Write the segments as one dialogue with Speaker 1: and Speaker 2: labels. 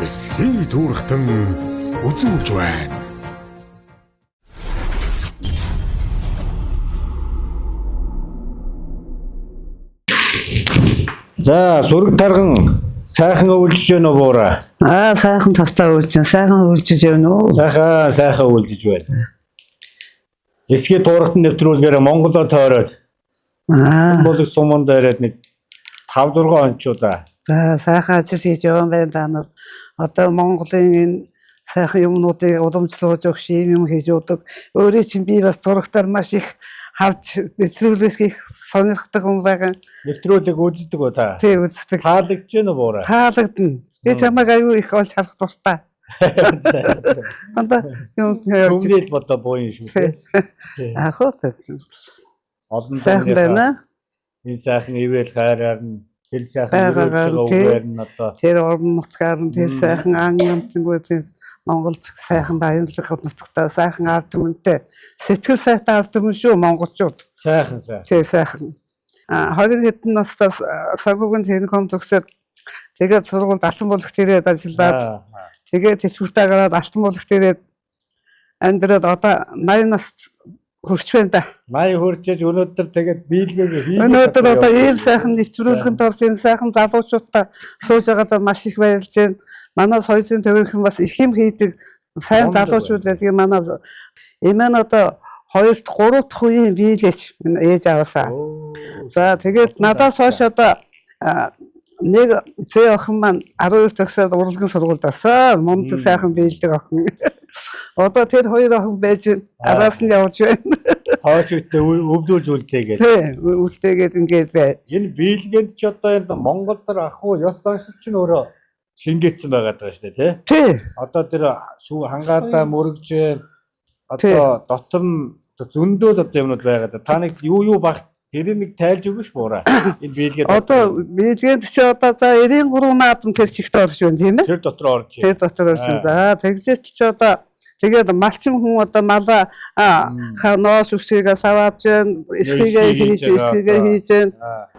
Speaker 1: эсхий түүрхтэн үзүүлж байна.
Speaker 2: За сүрэг тарган сайхан өвлөж байна уу буураа?
Speaker 3: Сайхан тавтаа өвлж, сайхан өвлжиж явна уу?
Speaker 2: Сайхан өвлөж байна. Эсхий дуурхтан нэвтрүүлгээр Монголоо тойроод болог суманд ирээд нэг 5-6 онцудаа.
Speaker 3: За сайхан ажил хийж явсан байна та нар. Одоо Монголын энэ сайхан юмнуудыг уламжлуулж өгч юм хийж өгдөг. Өөрөө чинь би бас зурагтаар маш их харж нэвтрүүлгээс их сонирхдаг хүн байгаа.
Speaker 2: Нэвтрүүлэг үздэг уу та?
Speaker 3: Тий үздэг.
Speaker 2: Таалагдж байна уу буураа?
Speaker 3: Таалагдана. Би чамайг аюу их олж харах дуртай.
Speaker 2: Хүмүүст бодоо боо юм шүү дээ.
Speaker 3: Ахоо.
Speaker 2: Олон
Speaker 3: сайхан байна.
Speaker 2: Энэ сайхан ивэл хайраар нь тэр сайхан үгээр нь одоо
Speaker 3: тэр орон нутгаар нь тэр сайхан ан амтнгууд Монголд сайхан баярлах нутагтаа сайхан ард түмэнтэй сэтгэл сайтай ард түмэн шүү монголчууд.
Speaker 2: Сайхан.
Speaker 3: Тий сайхан. 20 хэдэн настаас сагуугийн техникум төгсөөд тэгээд сургуульд алтан булгт ирээд ажиллаад тэгээд тэтгэвртээ гараад алтан булгт ирээд амьдраад одоо 80 наст хүрч байна да.
Speaker 2: 80 хүрчээж өнөөдөр тэгээд биелгээ хийж.
Speaker 3: Өнөөдөр одоо ийм сайхан нэвтрүүлгэнд орж энэ сайхан залуучуудтай сууж байгаадаа маш их баярлж байна. Манай соёлын төвийнхэн бас их юм хийдэг сайн залуучууд байдаг. Манай эмээн одоо 2-3 дахь үеийн биелээч ээж аваасаа. За тэгээд надаас хойш одоо нэг зээ охин маань 12 төгсөөд урлагийн сургуульд орсон. Мундаг сайхан биелдэг охин. Одоо тэр хоёр охин байж араас нь явж байна.
Speaker 2: Хойш үедээ өвлүүлж үлдээгээд.
Speaker 3: Тий, үлдээгээд ингээд бай.
Speaker 2: Энэ биелгэнд ч одоо энэ Монгол төр ах уу ёс заншил ч нөрөө шингээсэн байгаад байгаа шүү дээ,
Speaker 3: тий.
Speaker 2: Одоо тэр хангаадаа мөрөгж одоо дотор нь зөндөөл одоо юмнууд байгаад. Та нэг юу баг тэрийг нэг тайлж өгөөш буураа. Энэ биелгээд
Speaker 3: одоо биелгээд чи одоо за 93 наадам тэр чигт орж байна тийм ээ.
Speaker 2: Тэр дотор орж.
Speaker 3: Тэр дотор орж. За тэгжээч чи одоо тэгээд малчин хүн одоо малаа ноос үсгийг саваад жин эсхийгээ хийж байна.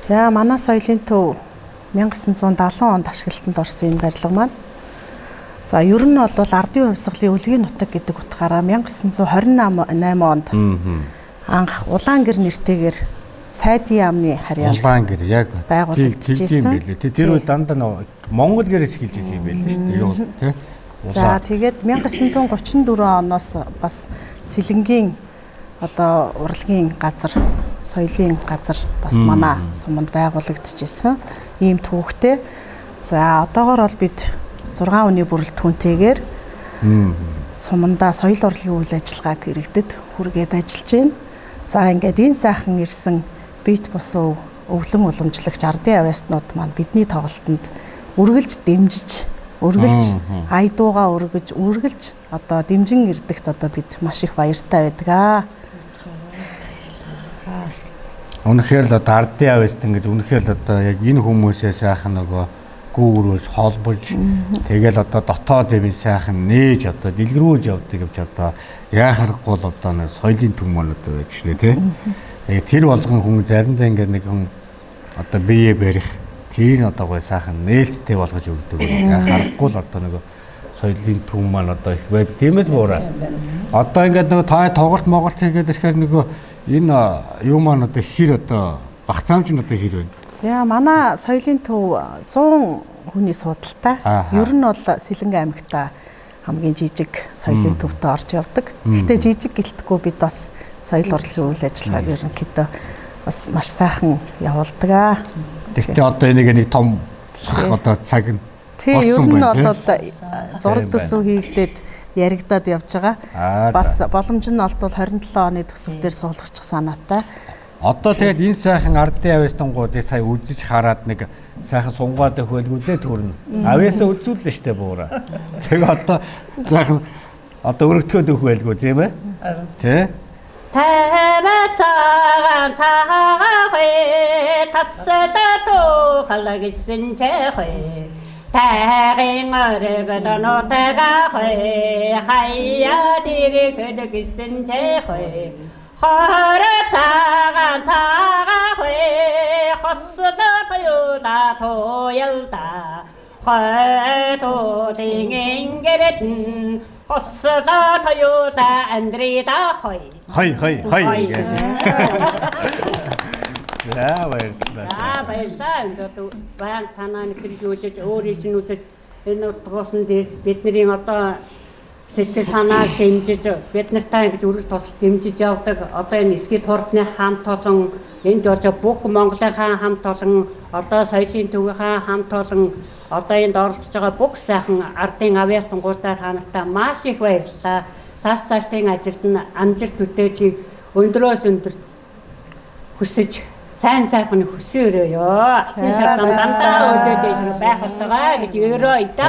Speaker 4: За манай соёлын төв 1970 онд ашиглалтанд орсон энэ барилга маань За ер нь бол ардын хувьсгалын үлгийн нутаг гэдэг утгаараа 1928 онд анх Улаангэр нэртэйгээр Сайдын яамны харьяалт
Speaker 2: Улаангэр яг
Speaker 4: байгуулагдчихсэн.
Speaker 2: Тэр үед дандаа Монгол гэрээс эхэлж ирсэн юм байл л шүү дээ. Юу тий.
Speaker 4: За тэгээд 1934 оноос бас Сэлэнгийн одоо урлагийн газар, соёлын газар бас манай суманд байгуулагдчихсэн. Ийм түүхтэй. За одоогоор бол бид 6 өдрийн бүрэлдэхүүнтэйгээр сумандаа соёл урлагийн үйл ажиллагааг иргэдэд хүргээд ажиллаж байна. За ингээд энэ сайхан ирсэн бит бусуу өвлөн уламжлагч ардын авяаснууд маань бидний тоглолтод үргэлж дэмжиж, айдуугаа үргэлж одоо дэмжин ирдэгт одоо бид маш их баяртай байдаг.
Speaker 2: Үнэхээр л одоо ардын авяаст ингэж үнэхээр л одоо яг энэ хүмүүсээ сайхан нөгөө гүүрүүлж холбож тэгэл одоо дотоод юм сайхан нээж одоо дэлгэрүүлж явдаг гэж одоо яахарахгүй л одоо нэг соёлын төв маань одоо байдаг шнэ тий. Тэгээ тэр болгон хүн заримдаа ингээд нэг хүн одоо бие барих тэрийг одоо гой сайхан нээлттэй болгож өгдөг. Яахарахгүй л одоо нэг соёлын төв маань одоо их байдаг. Тиймээс буураа. Одоо ингээд нөгөө та тоглолт моголт хийгээд ирэхээр нөгөө энэ юу маань одоо хэр одоо багтаамж нь одоо хэр байна.
Speaker 4: За манай соёлын төв 100 хүний суудалтай. Ер нь бол Сэлэнгэ аймагта хамгийн жижиг соёлын төвтэй орж явдаг. Гэхдээ жижиг гэлтгүй бид бас соёл урлагийн үйл ажиллагааг ерөнхийдөө бас маш сайхан явуулдаг.
Speaker 2: Гэхдээ одоо энийг нэг том одоо цаг нь
Speaker 4: тий ер нь бол зураг төсөв хийгдээд яригадад явж байгаа. Бас боломж нь олдвол 27 оны төсөв дээр суулгачих санаатай.
Speaker 2: Одоо тэгээд энэ сайхан ардын авяастангуудыг сая үзэж хараад нэг сайхан сунгаатай хөлгүүдээ төрнө. Авяасаа үзүүллээ штэ буура. Тэгээ одоо сайхан одоо өргөдгөөд өгөх байлгүй тийм ээ? Тэ?
Speaker 5: Тавацаан цагаахэ тассалато халагисэн чэхэ тагын оргодоно тагахэ хаяа дэрэг хөдөгсөн чэхэ Харацаан цагаахэ хослотоюла тоялда хойто tingэнгэрэт хослотоюла андрида хой
Speaker 2: За баярлалаа.
Speaker 5: одоо баян танаа нэржүүлж өөрийн чинь үтэж энэ утгуусан дээр бидний одоо сэтгэл санаа дэмжиж бид нартай ингэж үргэлж тус дэмжиж явдаг одоо энэ эсгий турдны хамт олон энд болж бүх Монголынхаа хамт олон одоо соёлын төвийнхаа хамт олон одоо энд оролцож байгаа бүх сайхан ардын авяастангуудаа та нартай маш их баярлалаа. Цаашдын ажилд нь амжилт төтөөжийг өндрөөс өндөрт хүсэж сайн сайхан хүсээрөөё. Энэ шатан дандаа өдөөд байх болтойгоо гэж өрөө идэ.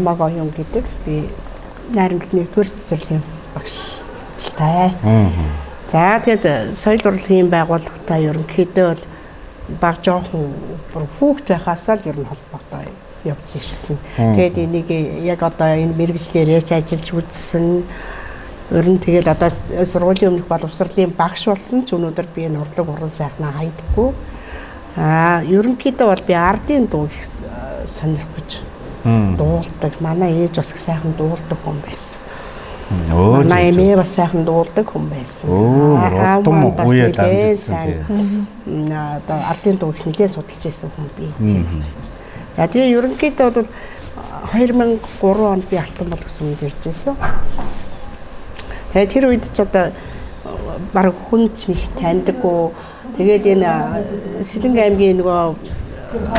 Speaker 6: намаг оюун гэдэг би найрамдал 1-р цэцэрлэгийн багштай. За тэгээд соёл урлагийн байгууллагатай ерөнхийдөө бол баг жоохон хүүхд байхаас л ер нь холбоотой явж ирсэн. Тэгээд энийг яг одоо энэ мэргэжлэр яаж ажиллаж үзсэн. Ер нь тэгээд одоо сургуулийн өмнөх боловсролын багш болсон ч өнөөдөр би энэ урлаг уран сайхнаа хайдаггүй. Ерөнхийдөө бол би ардын дуу сонирхож дуулдаг. Манай ээж бас сайхан дуулдаг хүн байсан. Манай эмээ бас сайхан дуулдаг хүн байсан.
Speaker 2: Том үеэд амьдсан.
Speaker 6: Одоо ардын дуу их нэлээд судалж ирсэн хүн би. За тэгээ ерөнхийдөө бол 2003 онд би Алтан бол гэсэн үнд ирж байсан. Тэр үед ч одоо баг хүн ч их таньдаггүй. Тэгээд энэ Сэлэнг аймгийн нөгөө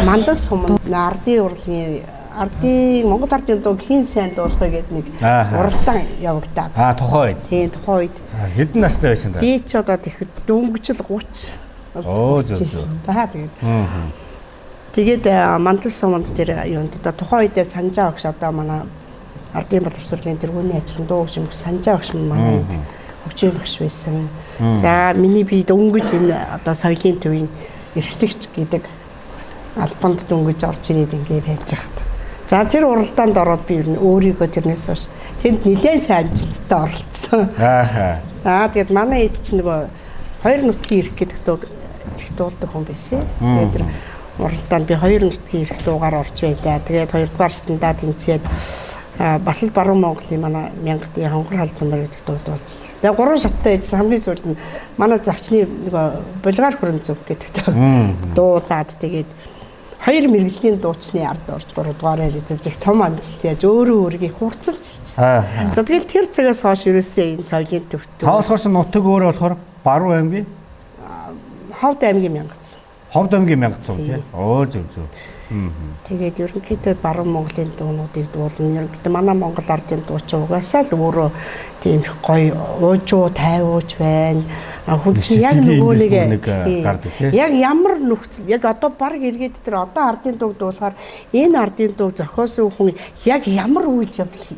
Speaker 6: Мандал суманд ардын урлагийн Монгол ардын дуу хийн сайн дуулахыг гэдэг нэг уралдаан явагдаад.
Speaker 2: Тухайн үед.
Speaker 6: Тийм тухайн үед.
Speaker 2: Хэдэн настай байсан та?
Speaker 6: Би ч одоо тэгэхэд дөнгөжл 30.
Speaker 2: Зөв.
Speaker 6: Тэгээд Мандал суманд тэр юунд одоо тухайн үедээ Санжаа багш одоо манай ардын боловсролын тэргүүний ажлын дуу хөгжимч Санжаа багш манай хөгжим багш байсан. За миний би дөнгөж энэ одоо соёлын төвийн эрхлэгч гэдэг албанд дөнгөж орж ирээд ингэ байж байгаа. За тэр уралдаанд ороод би ер нь өөрийгөө тэрнээс хойш тэнд нэлээд сайн амжилттай оролцсон. Тэгээд манай ээж чинь нөгөө хоёр нутгийн эрх гэдэг дуу их дуулдаг хүн байсан. Тэгээд тэр уралдаанд би хоёр нутгийн эрх дуугаар орж байлаа. Тэгээд хоёрдугаар шатндаа тэнцээд бас л баруун Монголын манай мянгатын хонгор халзан мөр гэдэг дуу дуулсан. Тэгээ 3 шаттай ээж хамгийн сүүлд нь манай загчны нөгөө булгаар хүрэн зүг гэдэг дуулаад тэгээд 2 мэргэжлийн дуучны ард орж 3 дугаараар эзэлж их том амжилт яаж өөрийгөө хурцлж хийчихсэн. За тэгэл тэр цагаас хойш ерөөсөө энэ соёлын төвтөө.
Speaker 2: Таасгаарч нутаг өөрөө болохоор баруун аймгийн
Speaker 6: Ховд аймгийн мянгатсан.
Speaker 2: Ховд аймгийн мянгатсан тийм. Зөв.
Speaker 6: Тэгээд ерөнхийдөө баруун Монголын дуунуудыг дуулна. Ерөнхийдөө манай Монгол ардын дууч угаасаа л өөрөө тийм их гоё уужуу тайвууч байна. Хүн чинь яг нөгөө нэг яг ямар нөхцөл яг одоо баг эргээд тэр одоо ардын дууг дуулахаар энэ ардын дууг зохиосон хүн яг ямар үйл явдал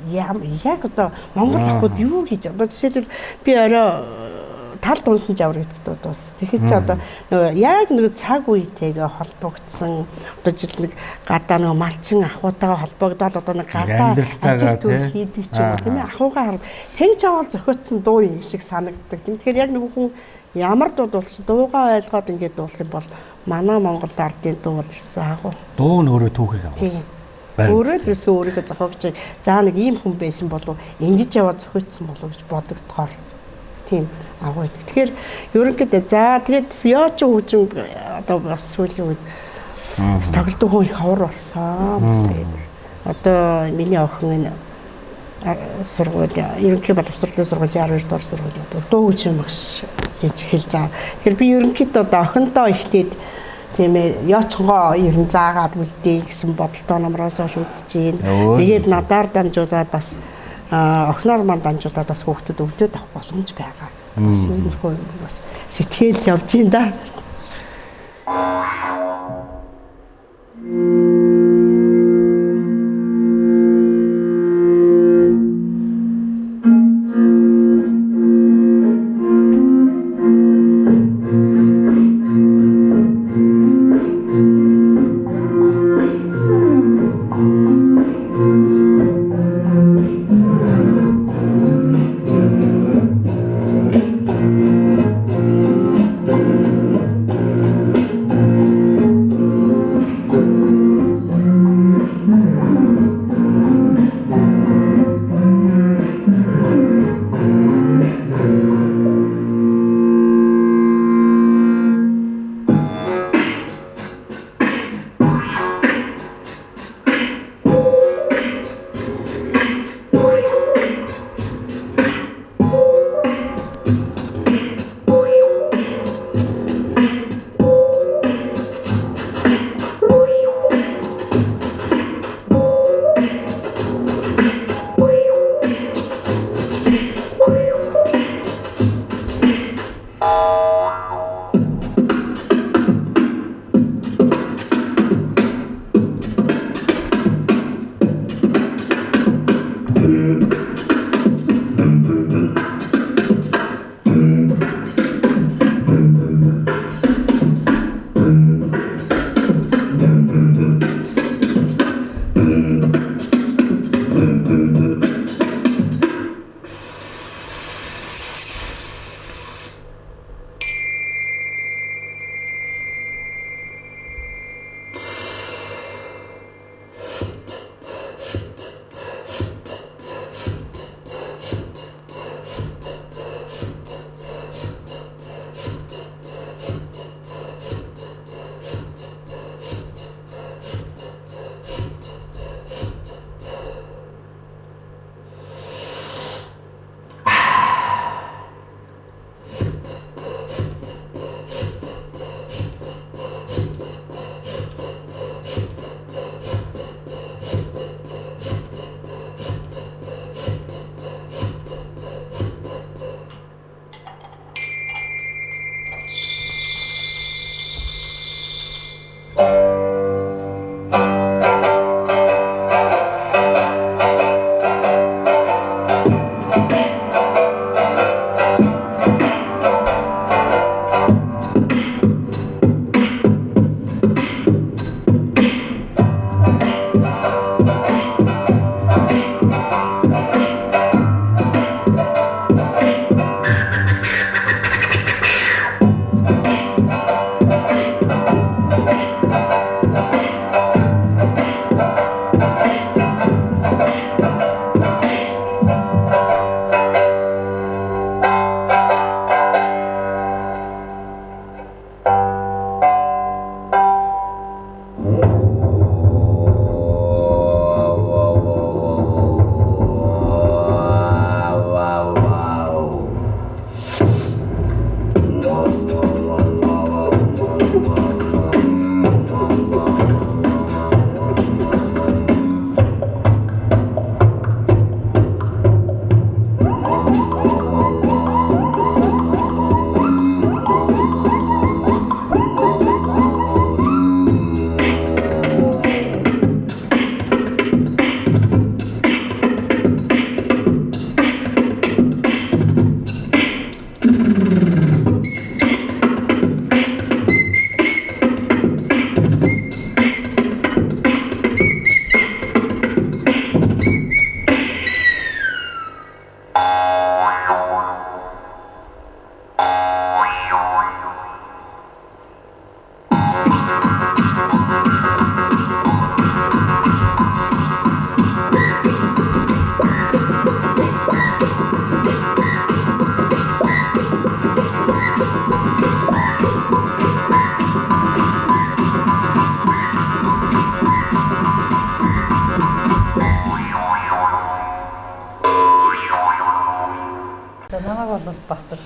Speaker 6: яг одоо Монгол ахуйд юу гэж одоо жишээлбэл би орой тал дунсан жавар гэдэг дуу дуулсан. Тэгэхээр чи одоо нөгөө яг нэг цаг үетэйгээ холбогдсон одоо жил нэг гадаа нөгөө малчин ахуйтайгаа холбогдоод одоо нэг гадаа ажил хийдэг ч юм уу тийм ээ ахуйгаа хараад тэгж аваад зохиотсон дуу юм шиг санагддаг. Тэгэхээр яг нэг хүн ямар дуу дуулсан дуугаа ойлгоод ингээд дуулах юм бол манай Монгол ардын дуу бол ирсэн агуу.
Speaker 2: Дуу нь өөрөө түүхийг агуулсан.
Speaker 6: Өөрөө өөрийгөө зохиогч заа нэг ийм хүн байсан болов ингэж яваад зохиотсон болов гэж бодогдохоор тийм агуу. Тэгэхээр ерөнхийдөө за тэгээд яач хөгжим одоо бас сүүлийн үед тоглодог хүн их ховор болсон. Бас тэгээд одоо миний охин энэ сургууль ерөнхий боловсролын сургуулийн 12 дугаар сургууль одоо дуу хөгжим багш хийж эхэлж байгаа. Тэгэхээр би ерөнхийдөө одоо охиндоо ихтэйд тийм ээ яочгоо ерэн заагаад үлдээ гэсэн бодолтой номроос хойш үзэж гин. Тэгээд надаар дамжуулаад бас охиноор манд дамжуулаад бас хүүхдүүд өвлөд авах боломж байгаа. Бас энэ хөө бас сэтгэл явж гин да.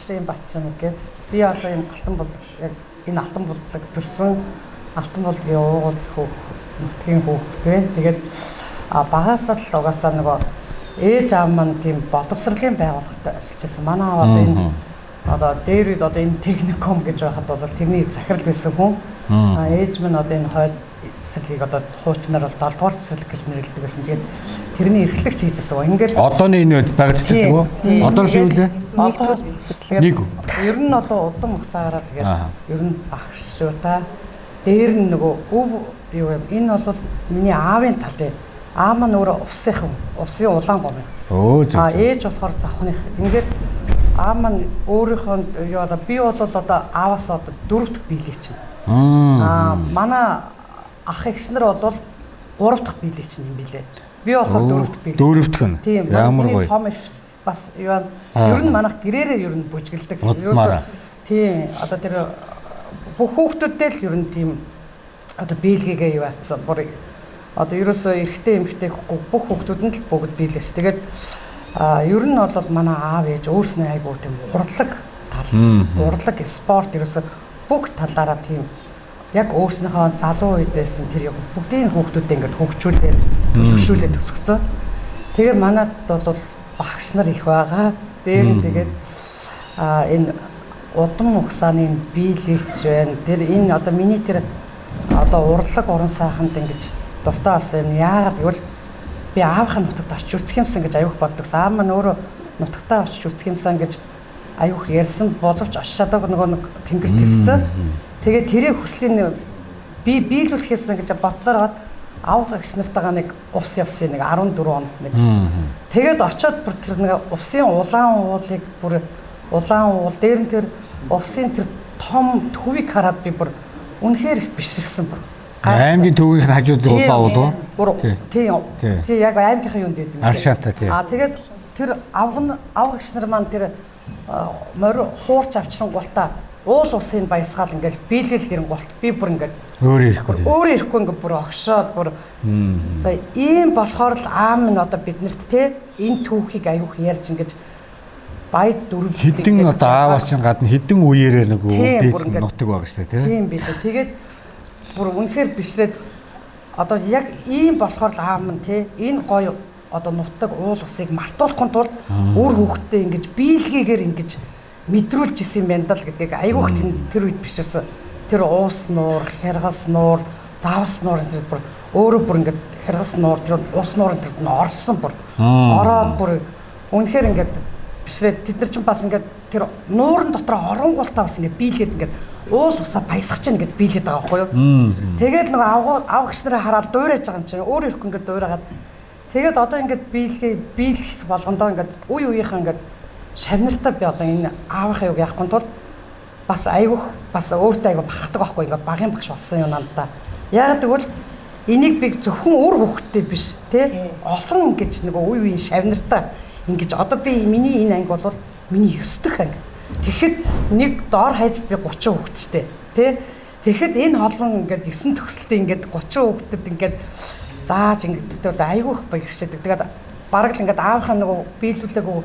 Speaker 3: Ночлын Бачин гэдэг. Би одоо энэ алтан болдог яг энэ алтан болдог төрсэн алтан болдгийн уугуул нутгийн хүүхдээ. Тэгээд багасаа л угаасаа нөгөө ээж аав маань тийм боловсролын байгууллагад ажиллаж байсан. Манай аав одоо энэ одоо дээр үед одоо энэ техникум гэж байхад бол тэрний захирал байсан хүн. Ээж минь одоо энэ хойд цэцэрлэгийг одоо хуучнаар бол 7 дугаар цэцэрлэг гэж нэрлэдэг байсан. Тэгээд тэрний эрхлэгч хийж байсан. Ингээд
Speaker 2: Одооны энэ баг цэцэрлэг үү? Одоо шүү лээ.
Speaker 3: нэгдүгээр цэцэрлэгээр
Speaker 2: Нэг.
Speaker 3: ер нь бол удам угсаараа тэгээд ер нь багш шүү та. Дээр нь нөгөө өв юу юм. Энэ бол миний аавын тал дээ. Аав маань өөрөө увсынхан, увсын улаан гом юм. Ээж болохоор завхных. Ингээд аав маань өөрийнхөө юу одоо би бол одоо ааваас одоо 4 дахь биелий чинь. Манай ах эгч нар бол 3 дахь биелий чинь юм билээ. Би болохоор 4 дахь биелий.
Speaker 2: 4 дахь нь.
Speaker 3: Тийм.
Speaker 2: Ямар гоё.
Speaker 3: Том эгч бас юу ер нь манайх гэрээрээ ер нь бүжгэлдэг. Тийм. Одоо тэр бүх хүүхдүүдтэй л ер нь тийм одоо биелгээгээ юу атсан. Бүр одоо ерөөсөө эрэгтэй эмэгтэй бүх хүүхдүүд нь л бүгд биелээш. Тэгээд ер нь бол манай аав ээж өөрснөө айгуу тийм урлаг тал, урлаг спорт ерөөсөө бүх талаараа тийм яг өөрснийхөө залуу үедээс тэр бүгдийн хүүхдүүдээ ингээд хөгжүүлээд төвшүүлээд төсгөцөө. Тэгээд манад бол багш нар их байгаа. Дээр нь тэгээд энэ удам угсааны биелэгч байна. Тэр энэ одоо миний тэр одоо урлаг уран сайханд ингэж дуртай болсон юм. Яагаад гэвэл би аавынхаа нутагт очиж үзэх юмсан гэж аюух боддогсан. Аав маань өөрөө нутагтаа очиж үзэх юмсан гэж аюух ярьсан боловч очиж чадаагүй нөгөө нэг тэнгэр тэрсэн. Тэгээд тэрийг хүслийн би биелүүлэхээсэн гэж бодсоор аав эгч нартайгаа нэг увс явсан нэг 14 онд нэг. Тэгээд очиод бүр тэр нэг увсын улаан уулыг бүр улаан уул дээр нь тэр увсын тэр том төвийг хараад би бүр үнэхээр их бишрсэн бүр.
Speaker 2: Аймгийн төвийн хажууд улаан уул уу?
Speaker 3: Тийм. Тийм яг аймгийнхаа юунд байд юм.
Speaker 2: Аршаантай тийм.
Speaker 3: Тэгээд тэр аав эгч нар маань тэр морь хуурч авчрангуултаа уул усын баясгаал ингээл биелэл ирэнгуут би бүр ингээд өөрөө ирэхгүй ингээд бүр огшоод бүр за ийм болохоор л аав минь одоо биднэрт те энэ түүхийг аюух ярьж ингээд баяд дөрөв
Speaker 2: хідэн одоо ааваас чинь гадна хідэн үеэрээ нэг дээд нутаг байгаа шүү дээ
Speaker 3: тийм би тэгээд бүр үнэхээр бишрээд одоо яг ийм болохоор л аав минь те энэ гоё одоо нутаг уул усыг мартуулахын тулд өөр хүүхдтэй ингэж биелгээгээр ингэж мэдрүүлж исэн юм байна л гэдгийг айгүйх тэр үед бишэрсэн. Тэр уус нуур, хяргас нуур, давс нуур энэ бүр өөрөө бүр ингээд хяргас нуур тэр уус нуурын тэрд нь орсон бүр. Ороод бүр үнэхээр ингээд бишрээд тэд нар ч бас ингээд тэр нуурын дотор оронгуултаа бас ингээд биелээд ингээд уул усаа баясгах чинь ингээд биелээд байгаа байхгүй юу? Тэгээд нөгөө аав эгч нараа хараад дуурайж байгаа юм чинь өөрөө ирэхгүй ингээд дуурайгаад тэгээд одоо ингээд биелэх болгондоо ингээд үе үеийнхэн ингээд шавнартаа би одоо энэ аавынхаа юг яахгүй тул бас айгүйх бас өөртөө айгүй бахархдаг байхгүй ингээд багын багш болсон юм надаа. Яг тэгвэл энийг би зөвхөн өөр хүүхдтэй биш тий олон ингэж нэг үе үеийн шавнартаа ингэж одоо би миний энэ анги бол миний 9 дахь анги. Тэгэхэд нэг доор хайжд би 30 хүүхэд штэ тий. Тэгэхэд энэ холон ингээд 9 төгсөлтөө ингээд 30 хүүхдэд ингээд зааж ингээд айгүйх баяршдаг. Тэгээд бараг л ингээд аавынхаа нөгөө биелүүлээгүй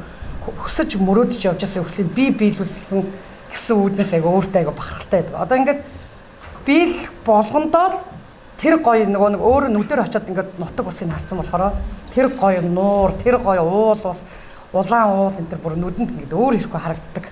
Speaker 3: хөсөж мөрөөдөж явж байсан хүслийн би биелүүлсэн гэсэн үүднээс айгаа өөртөө айгаа бахархалтай байдаг. Одоо ингээд биел болгондоо тэр гоё нөгөө нэг өөрөө нүдээр очиод ингээд нутаг усыг харсан болохоор тэр гоё нуур, тэр гоё уул ус, улаан уул энэ төр бүр нүдэнд ингээд өөр ирэхгүй харагддаг.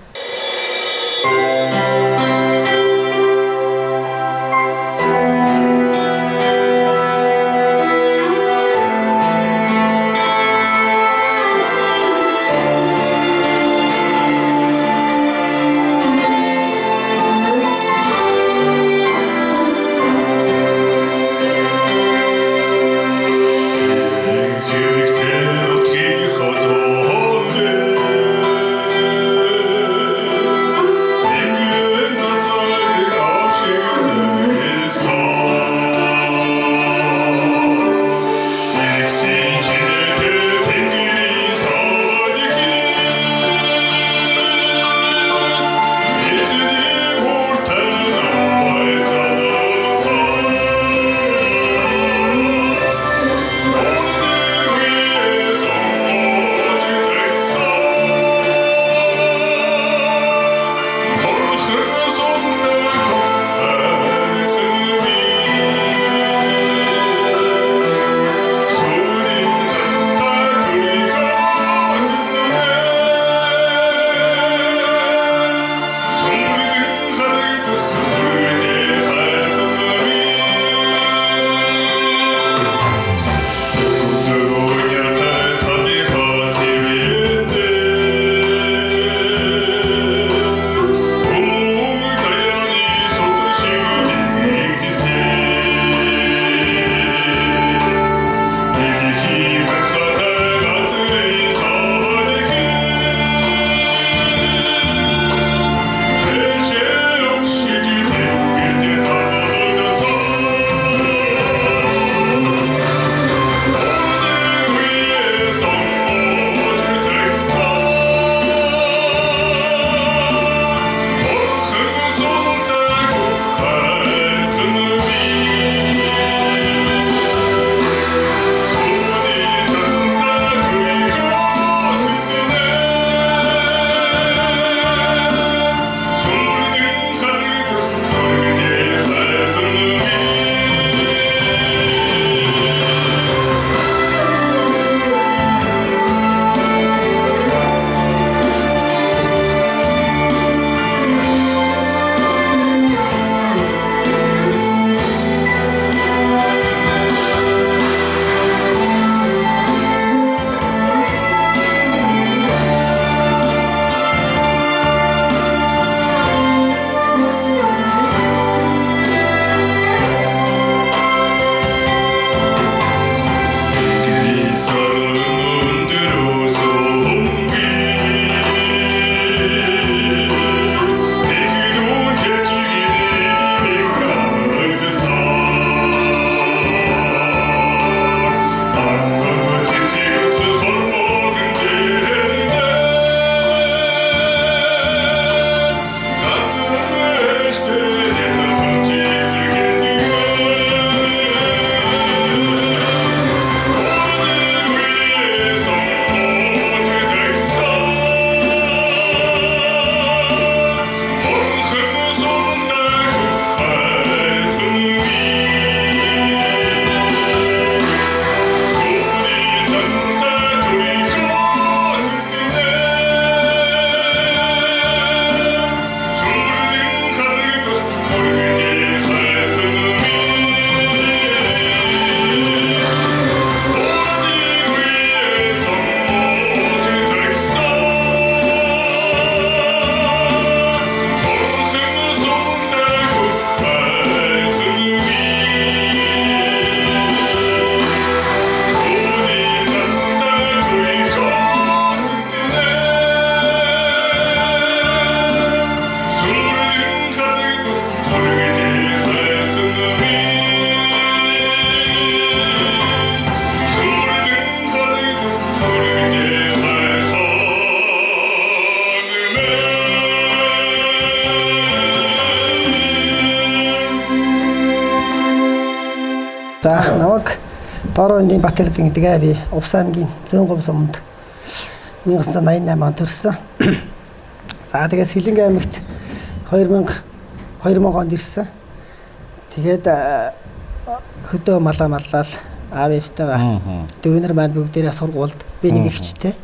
Speaker 7: За намайг Дорооны Батэрдин гэдэг би Увс аймгийн Зөөнговь суманд 1988 онд төрсөн. За тэгээд Сэлэнг аймагт 2000 онд ирсэн. Тэгээд хөдөө маллал аав ээжтэйгээ дүүнэр маань бүгдээрээ сургуульд би нэг ихчтэй.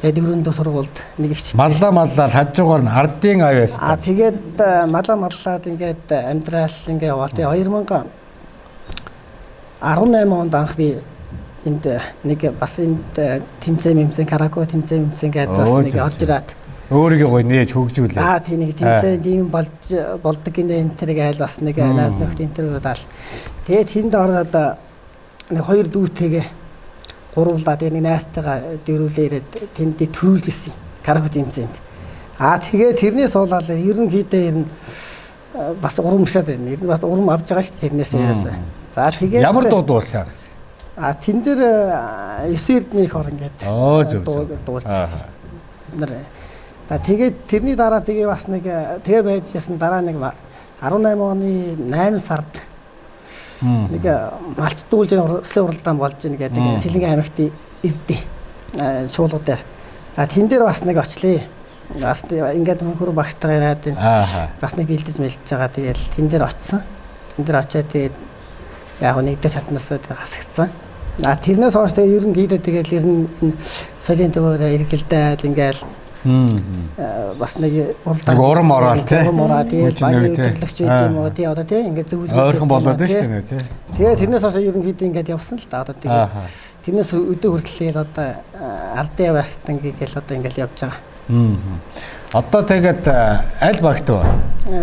Speaker 7: Тэгээд дөрөндөө сургуульд нэг ихчтэй.
Speaker 2: Маллал хажуугаар нь ардын аав байсан.
Speaker 7: Тэгээд маллаад ингээд амьдрал ингээд яваа. Тэгээд 2018 онд анх би энд нэг бас энд тэмцээн карако тэмцээн гэдэг бас нэг орж ирээд
Speaker 2: өөрийгөө гоё нээж хөгжүүлээ.
Speaker 7: Тийм нэг тэмцээн дийм болдог гинэ энэ тэрийг айл бас нэг наас нөхд интервью даал. Тэгээд тэнд ороод нэг хоёр дүүтэйгээ гурвуулаад нэг найзтайгаа дөрүүлээ ирээд тэнд төрүүлж ирсэн карако тэмцээнд. Тэгээд тэрнээс болоод ерөнхийдөө ер нь бас урамшаад байна. Ер нь бас урам авч байгаа шүү дээ тэрнээс яриасаа. За тэгээд
Speaker 2: ямар дуу дуулсан?
Speaker 7: Тэн дээр 9 эрдмийн хор ингээд дуулжсэн. Бид нар тэгээд тэрний дараа тэгээ бас нэг тэгээ байж ясан дараа нэг 18 оны 8 сард нэг малч дуулж уралсын уралдаан болж ийн гэдэг Сэлэнг аймагт ирдээ шуулга дээр. Тэн дээр бас нэг очлээ. Бас ингээд мөнхөр багштайгаа ирээд бас нэг бэлдэж мэлдэж байгаа. Тэгээд тэн дээр очсон. Тэн дээр очиад тэгээд яг нэгдэж чаднасаа хасагдсан. Тэрнээс хойш тэгээ ерөнхийдөө тэгэл ер нь солийн төвөөрөө эргэлдээд ингээл бас нэг
Speaker 2: урам ороод
Speaker 7: тийм багийн өдөрлөгч байт юм уу тий одоо тий ингээд зөвлөж
Speaker 2: ойрхон болоод байна шүү дээ тий.
Speaker 7: Тэгээ тэрнээс хойш ерөнхийдөө ингээд явсан л да одоо тэгээ тэрнээс өдөө хүртэл одоо ардын яваастан гээл одоо ингээд явж байгаа.
Speaker 2: Одоо тэгээд аль багт вэ?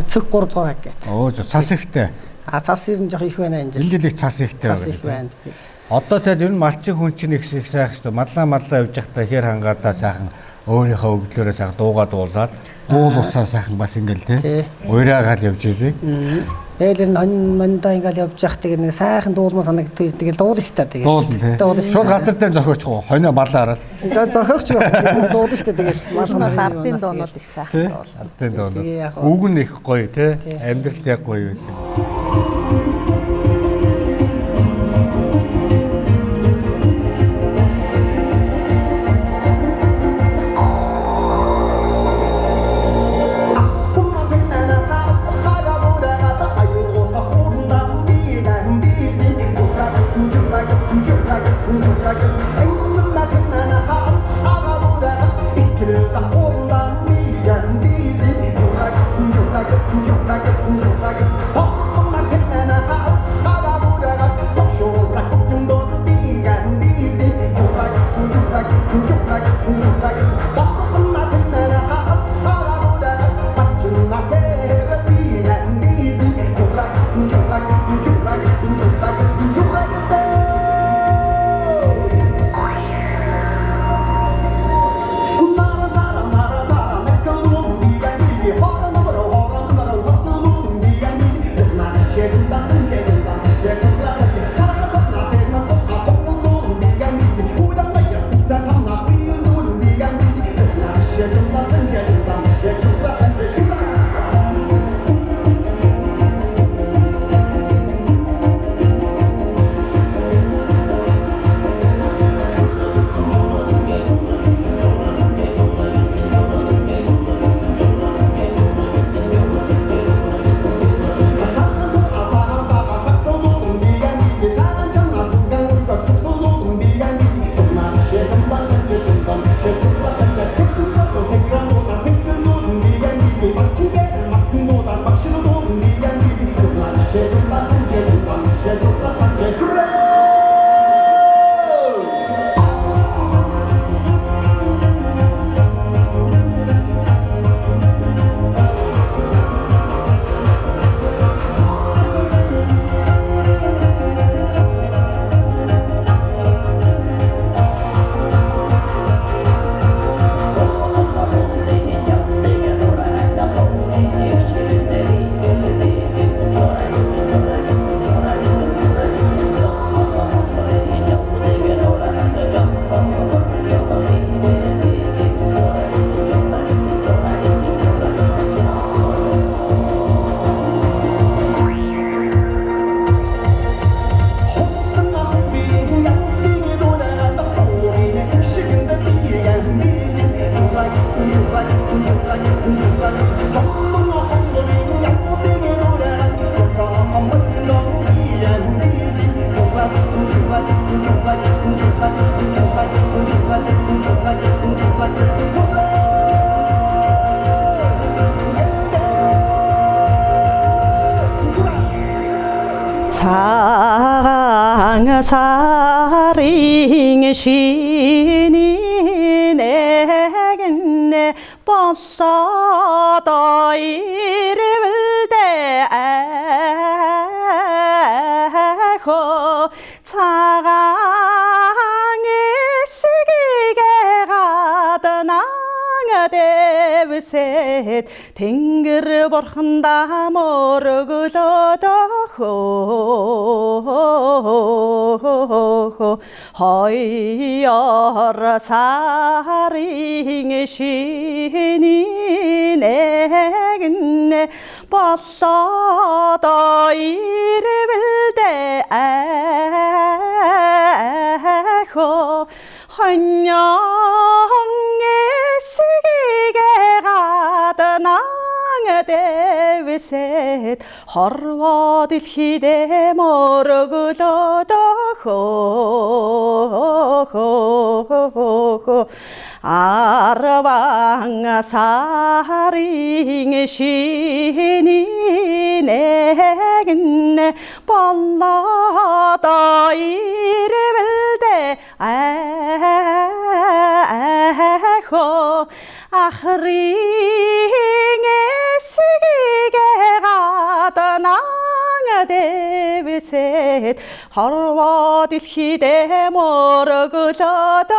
Speaker 7: Цэг 3 дугаар гэдэг.
Speaker 2: Цас ихтэй.
Speaker 7: Цас ер нь жоох их байна энэ.
Speaker 2: Энэ жил их цас ихтэй
Speaker 7: байна.
Speaker 2: Одоо тэгээд ер нь малчин хүн чинь их сайхан шүү дээ. Маллаа явж байхдаа хэр хангаадаа сайхан өөрийнхөө өгдлөөрөө сайхан дуугаа дуулаад уулуусаа сайхан бас ингээл тий. Уураагаал явж идэг.
Speaker 7: Тэгэл мандаа ингээл явж байхдаа нэг сайхан дуулмаа санагддаг. Тэгэл дуулна шүү дээ.
Speaker 2: Дуулна. Шууд газар дээр зохиочих. Хойно малаараа.
Speaker 7: Ингээд зохиогч байна. Дуулна шүү дээ. Тэгэл
Speaker 4: малнаас ардын дуунууд их сайхан дуул.
Speaker 2: Ардын дуунууд. Үг нь их гоё тий. Амьдралд яг гоё байдаг.
Speaker 4: цагаан сарын шиний нэгэн болоод ирвэл ахо цагаан эс기게 гаднаа дэвсэт тэнгэр бурхандаа мөргөлөөд хоёор сарын шиний нэгэн болоод ирвэл ахо хоньён эс기게 гаднаа дэвсэт хорвоо дэлхийдээ мөргөлөөд арван сарын шиний нэгэн болоод ирвэл ахо ахрын эс기게 гаднаа дэвсэт хорвоо дэлхийдээ мөргөлөөд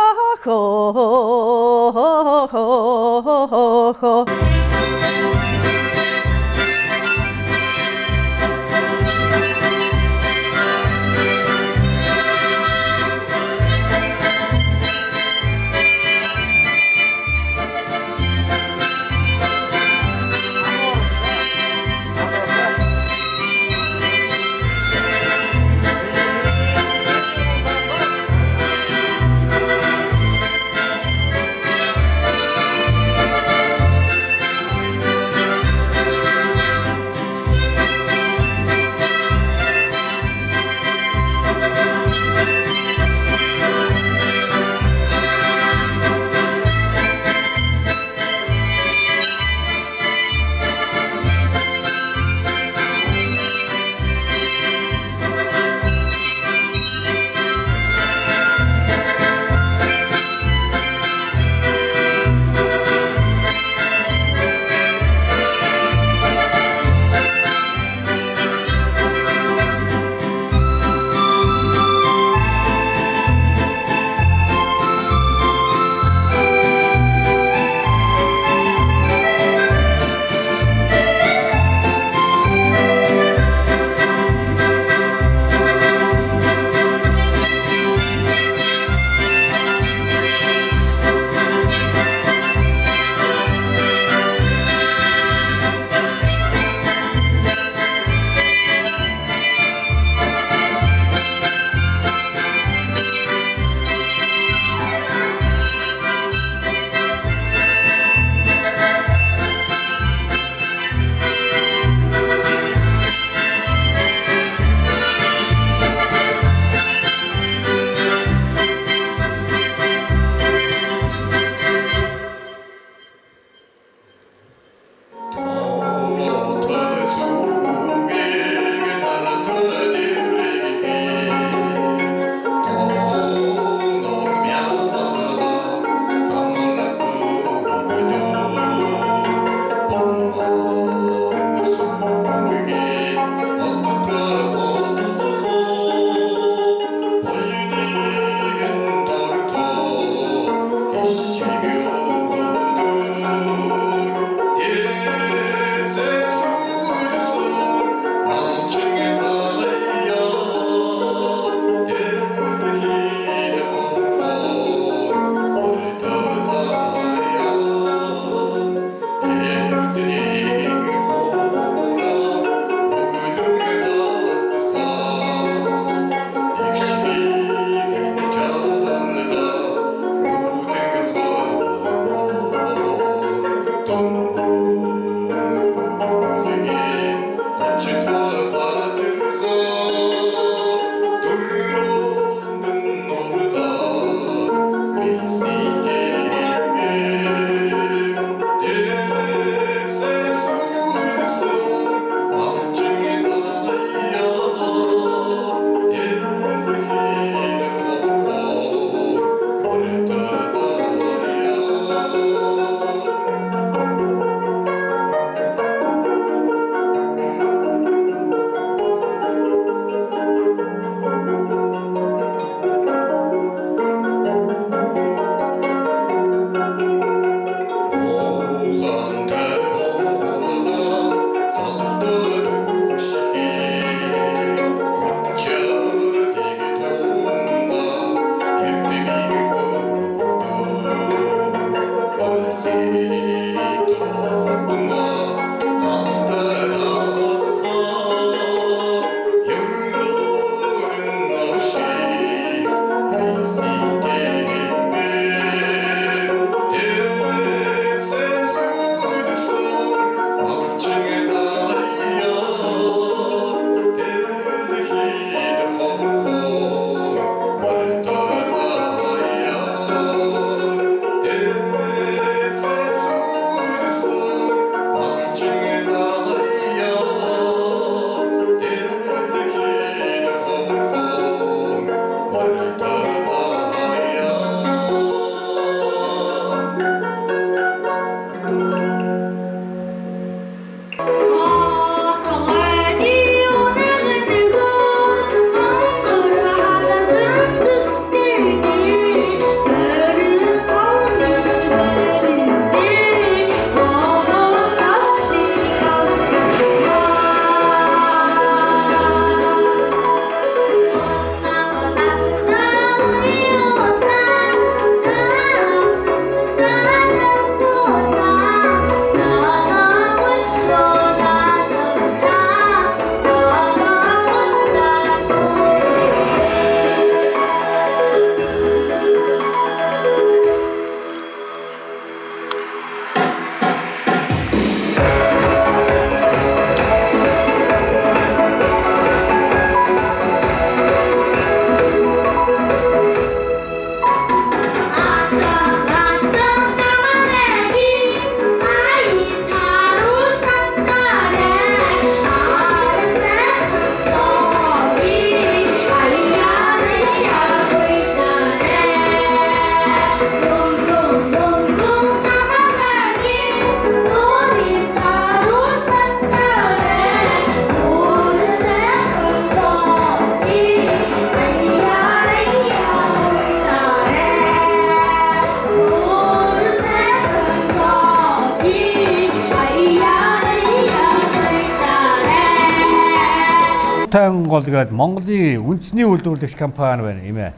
Speaker 2: тайван гол гээд Монголын үндэсний үйлдвэрлэгч компани байна юм ээ.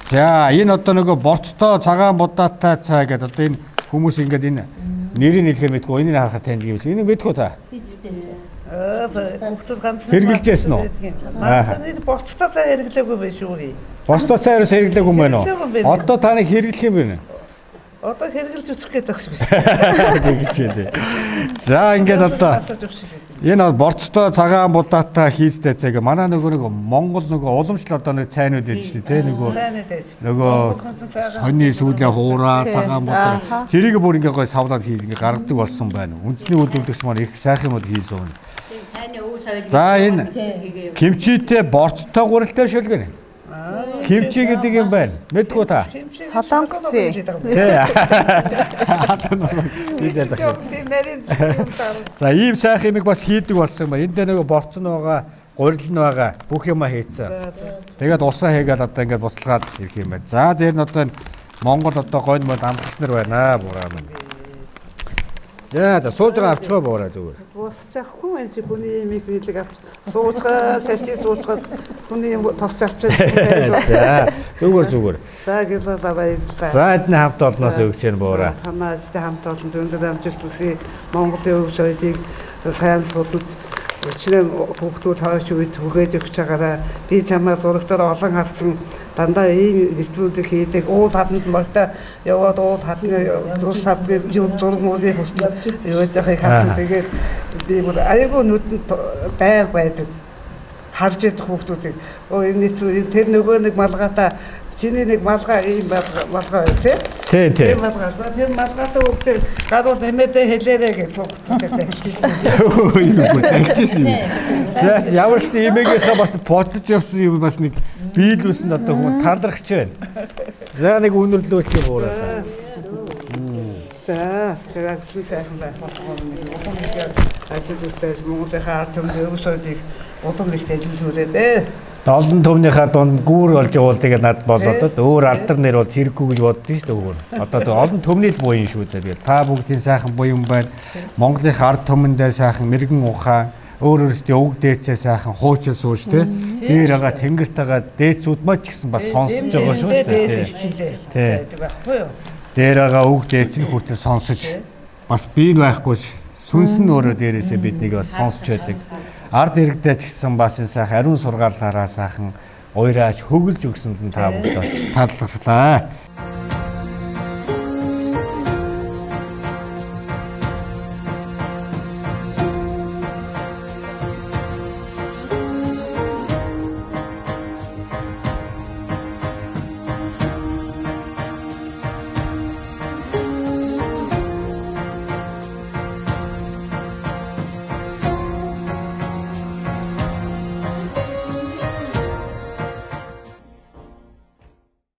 Speaker 2: За энэ одоо нөгөө борцтой цагаан будаатай цай гэдэг одоо энэ хүмүүс ингээд энэ нэрийг хэлэхээр мэдгүй энийг харахад танд юм шиг. Энийг мэдгүй та. Хэрэгжилжсэн үү?
Speaker 3: Энэ борцтой цай хэрэглээгүй байх шүү.
Speaker 2: Борцтой цайраас хэрэглээгүй юм байна уу? Одоо таны хэрэглэх юм байна.
Speaker 3: Одоо хэрэгжилж үзэх гээд байх шүү.
Speaker 2: Тэгж дээ. За ингээд одоо энэ борцтой цагаан будаатай хийстэй цайг манай нөгөө Монгол нөгөө уламжлал одоо нэг цайнууд байдаг шүү дээ. Нөгөө сонины сүүлээ хуураа цагаан будаа. Тэрийг бүр ингээд гой савлаад ингээ гаргадаг болсон байна. Үндэсний үйлдвэрлэгч маань их сайхан юм хийсэн. За энэ кимчитэй борцтой гурилтай шүлгэн. Кимчи гэдэг юм байна. Мэдгүй та.
Speaker 4: Солонгос.
Speaker 2: За ийм сайхан юмыг бас хийдэг болсон юм байна. Энд дээр нөгөө борцон байгаа, гурил нь байгаа. Бүх юма хийцэн. Тэгээд усаа хийгээд одоо ингээд буцалгаад ирэх юм байна. За дээр нь одоо Монгол одоо гойн мод амтгч нар байна бураа минь. За сууж байгаа авчихаа буураа зүгээр.
Speaker 3: Босчихгүй мэн чи хүний имийг хэлэг авч суучгаа сэлцээ суучгаад хүний юм товч авчаад.
Speaker 2: За зүгээр.
Speaker 3: За гэлээ баярлалаа.
Speaker 2: За эдний хамт олноос өгч яана буураа.
Speaker 3: Танаатай хамт олон дүнгээр амжилт хүсье. Монголын өв соёлыг сайн судалж өчнөө хүүхдүүд хойш үед түгээж өгч байгаараа би чамаа зурагтаар олон харсан дандаа ийм хэлбэрүүдийг хийдэг уул хаданд морьтой яваад уул хадны дус хадны зургуудыг хөтлөө юу яахыг харсан. Тэгээд би бүр аягүй нүдэнд байдаг харж идэх хүүхдүүдийг энэ тэр нөгөө нэг малгайтай чиний нэг малгай ийм малгай тий. Тэр малгайтай хүүхдээ гадуур нэмэдэ хэлээрэй гэж хүүхдүүдтэй хэлсэн. За
Speaker 2: ямар ч имээгийнхаа бас бодож явсан юм бас нэг биелүүлсэн одоо хүн талархч байна. За нэг үнэрлүүлэх юм уураа.
Speaker 3: За тэр ажил сайхан байх болов. Ажил дээр Монголынхаа ард түмний өв соёлыг улам их дэлгэрүүлээд
Speaker 2: Олон төвнийхээ дунд гүүр болж явуулдаг надад болоод өөр алдар нэр бол хэрэггүй гэж боддоо шүү дээ. Одоо олон төвний л буян шүү дээ. Та бүгдийн сайхан буян байна. Монголын ард түмэндээ сайхан мэрэгэн ухаан, өөрөөсөө өвг дээцээ сайхан хуучил сууж тэ. Дээр байгаа тэнгэртэйгээ дээцүүд маа ч гэсэн бас сонсож байгаа шүү дээ. Тэ. Дээр байгаа өвг дээц нь хүртэл сонсож бас бий байхгүй сүнс нь өөрөө дээрээсээ биднийг бас сонсч байдаг. Ард иргэдээ ч гэсэн бас энэ сайхан ариун сургаалаараа сайхан уйраач хөглж өгсөнд нь та бүгд бас талархлаа.